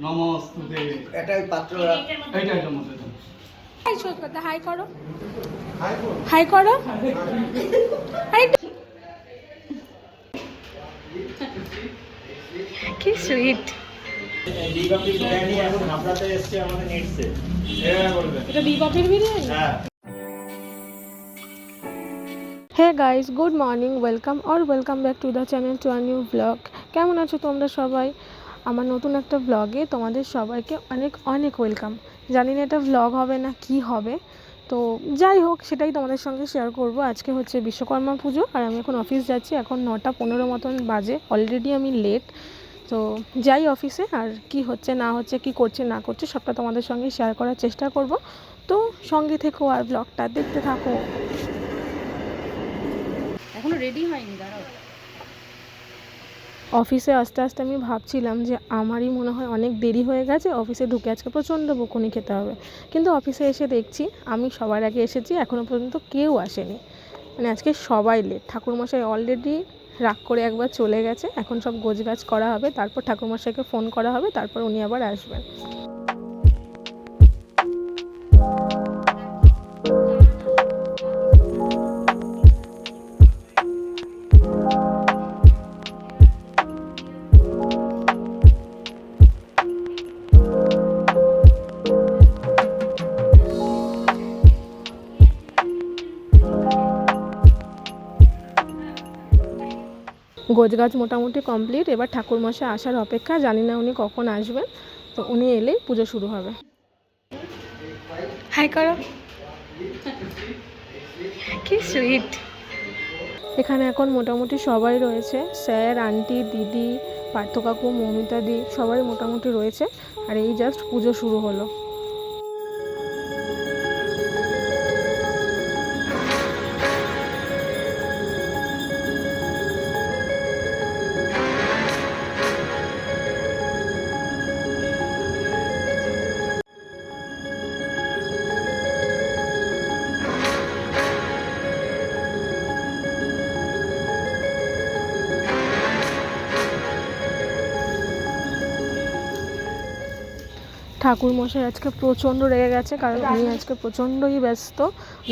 নমস্তুতে। এটাই পাত্র, এইটাই মধ্যে হাই সৈকত, হাই করো, হাই করো। কি সুইট। এটা বিবাপের biryani. Hey guys, good morning, welcome back to the channel, to a new vlog. কেমন আছো তোমরা সবাই? আমার নতুন একটা ব্লগে তোমাদের সবাইকে অনেক অনেক ওয়েলকাম। জানি না এটা ব্লগ হবে না কি হবে, তো যাই হোক সেটাই তোমাদের সঙ্গে শেয়ার করব। আজকে হচ্ছে বিশ্বকর্মা পুজো আর আমি এখন অফিস যাচ্ছি। এখন 9:15 মতন বাজে, অলরেডি আমি লেট। তো যাই অফিসে, আর কি হচ্ছে না হচ্ছে, কি করছে না করছে সবটা তোমাদের সঙ্গে শেয়ার করার চেষ্টা করব। তো সঙ্গে থেকো আর ব্লগটা দেখতে থাকো। এখনো রেডি হয়নি, দাঁড়াও। অফিসে আস্তে আস্তে আমি ভাবছিলাম যে আমারই মনে হয় অনেক দেরি হয়ে গেছে, অফিসে ঢুকে আজকে প্রচণ্ড বকুনি খেতে হবে। কিন্তু অফিসে এসে দেখছি আমি সবার আগে এসেছি, এখনও পর্যন্ত কেউ আসেনি। মানে আজকে সবাই লেট। ঠাকুরমশাই অলরেডি রাগ করে একবার চলে গেছে। এখন সব গোছগাছ করা হবে, তারপর ঠাকুরমশাইকে ফোন করা হবে, তারপর উনি আবার আসবেন। গোছগাছ মোটামুটি কমপ্লিট, এবার ঠাকুরমশাই আসার অপেক্ষা। জানি না উনি কখন আসবেন, তো উনি এলেই পুজো শুরু হবে। হাই করো, কি সুইট। এখানে এখন মোটামুটি সবাই রয়েছে, স্যার, আন্টি, দিদি, পার্থ কাকু, মৌমিতা দি, সবাই মোটামুটি রয়েছে। আর এই জাস্ট পুজো শুরু হলো। ঠাকুরমশাই আজকে প্রচণ্ড রেগে গেছে, কারণ উনি আজকে প্রচণ্ডই ব্যস্ত।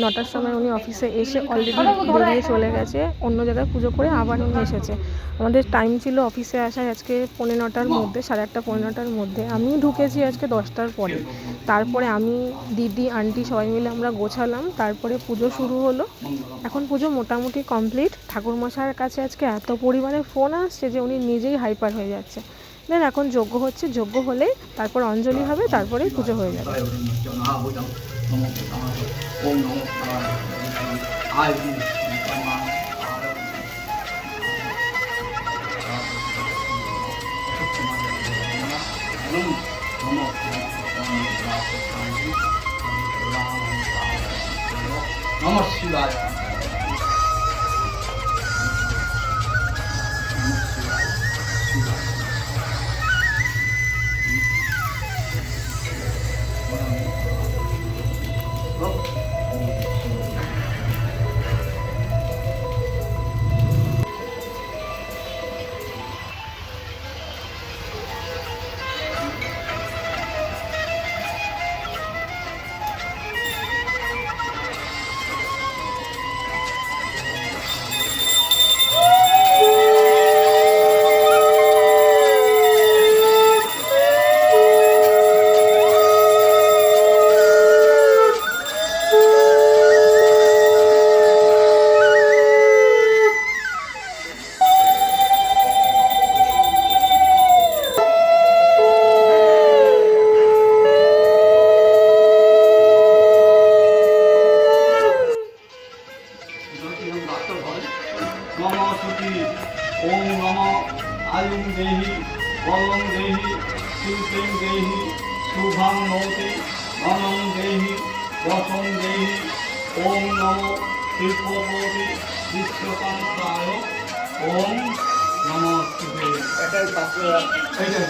9টার সময় উনি অফিসে এসে অলরেডি বেরিয়ে চলে গেছে, অন্য জায়গায় পুজো করে আবার উনি এসেছে। আমাদের টাইম ছিল অফিসে আসার আজকে 9:45-র মধ্যে, 8:30 9:30-র মধ্যে। আমি ঢুকেছি আজকে 10টার পরে। তারপরে আমি, দিদি, আন্টি সবাই মিলে আমরা গোছালাম, তারপরে পুজো শুরু হলো। এখন পুজো মোটামুটি কমপ্লিট। ঠাকুরমশাইয়ের কাছে আজকে এত পরিমাণে ফোন আসছে যে উনি নিজেই হাইপার হয়ে যাচ্ছে। দেন এখন যজ্ঞ হচ্ছে, যজ্ঞ হলে তারপর অঞ্জলি হবে, তারপরেই পুজো হয়ে যাবে। নমঃ শিবায়। ওম নম আয়ুং দেহি বলং দেহি কীর্তিং দেহি শুভাং নৌতি ধনং দেহি যশং দেহি। ওম নম শিল্পপতি বিশ্বকান্তায়। ওম নমস্তুতে। এটাই পাত্র, এইটাই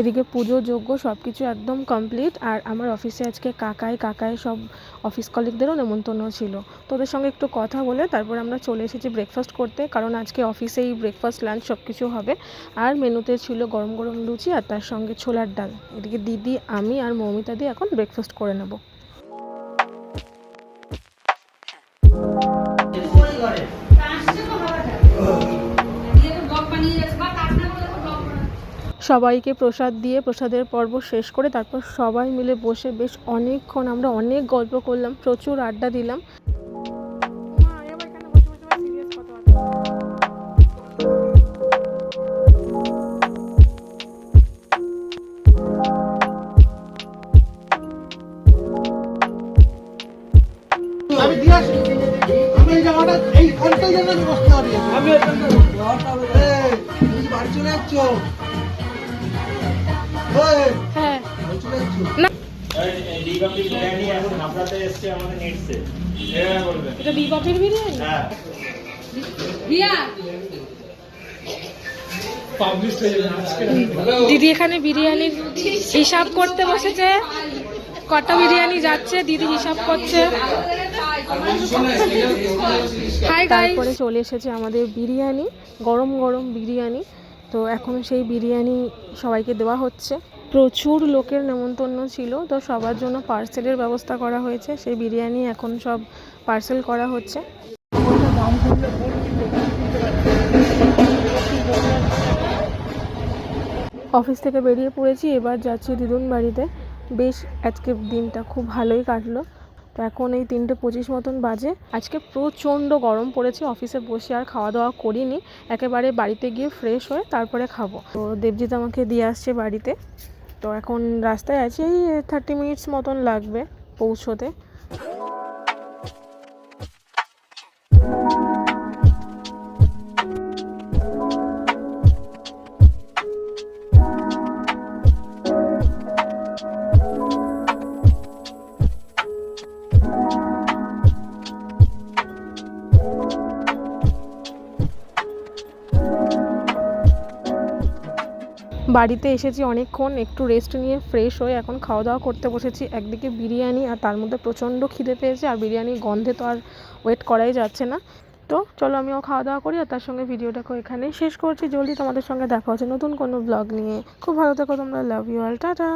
এদিকে পুজো যোগ্য সব কিছু একদম কমপ্লিট। আর আমার অফিসে আজকে কাকায় সব অফিস কলিগদেরও নেমন্তন্ন ছিল। তো ওদের সঙ্গে একটু কথা বলে তারপর আমরা চলে এসেছি ব্রেকফাস্ট করতে, কারণ আজকে অফিসেই ব্রেকফাস্ট লাঞ্চ সব কিছু হবে। আর মেনুতে ছিল গরম গরম লুচি আর তার সঙ্গে ছোলার ডাল। এদিকে দিদি, আমি আর মৌমিতা দিয়ে এখন ব্রেকফাস্ট করে নেব। সবাইকে প্রসাদ দিয়ে প্রসাদের পর্ব শেষ করে তারপর সবাই মিলে বসে বেশ অনেকক্ষণ আমরা অনেক গল্প করলাম, প্রচুর আড্ডা দিলাম। আমি দিয়ে আসি। আমি এই জায়গাটা এই ঘন্টায় জন্য আমি বসতে পারি। আমি তুমি বাড়ি চলে যাচ্ছ? হ্যাঁ, বাড়ি চলে যাচ্ছ? এটা বিবাপের বিরিয়ানি। দিদি এখানে বিরিয়ানির হিসাব করতে বসেছে, কটা বিরিয়ানি যাচ্ছে দিদি হিসাব করছে। তারপরে চলে এসেছে আমাদের বিরিয়ানি, গরম গরম বিরিয়ানি। তো এখন সেই বিরিয়ানি সবাইকে দেওয়া হচ্ছে। প্রচুর লোকের নেমন্তন্ন ছিল, তো সবার জন্য পার্সেলের ব্যবস্থা করা হয়েছে। সেই বিরিয়ানি এখন সব পার্সেল করা হচ্ছে। অফিস থেকে বেরিয়ে পড়েছি, এবার যাচ্ছি দিদুন বাড়িতে। বেশ আজকে দিনটা খুব ভালোই কাটলো। তো এখন এই 3:25 মতন বাজে। আজকে প্রচণ্ড গরম পড়েছে, অফিসে বসে আর খাওয়া দাওয়া করিনি, একেবারে বাড়িতে গিয়ে ফ্রেশ হয়ে তারপরে খাবো। তো দেবজিৎ আমাকে দিয়ে আসছে বাড়িতে। তো এখন রাস্তায় আছি, এই 30 মিনিটস মতন লাগবে পৌঁছোতে। বাড়িতে এসেছি অনেকক্ষণ, একটু রেস্ট নিয়ে ফ্রেশ হয়ে এখন খাওয়া দাওয়া করতে বসেছি। একদিকে বিরিয়ানি আর তার মধ্যে প্রচণ্ড খিদে পেয়েছে, আর বিরিয়ানির গন্ধে তো আর ওয়েট করাই যাচ্ছে না। তো চলো আমিও খাওয়া দাওয়া করি, আর তার সঙ্গে ভিডিওটাকে এখানেই শেষ করছি। জলদি তোমাদের সঙ্গে দেখা হচ্ছে নতুন কোনো ব্লগ নিয়ে। খুব ভালো থেকো তোমরা, লাভ ইউ অল, টাটা।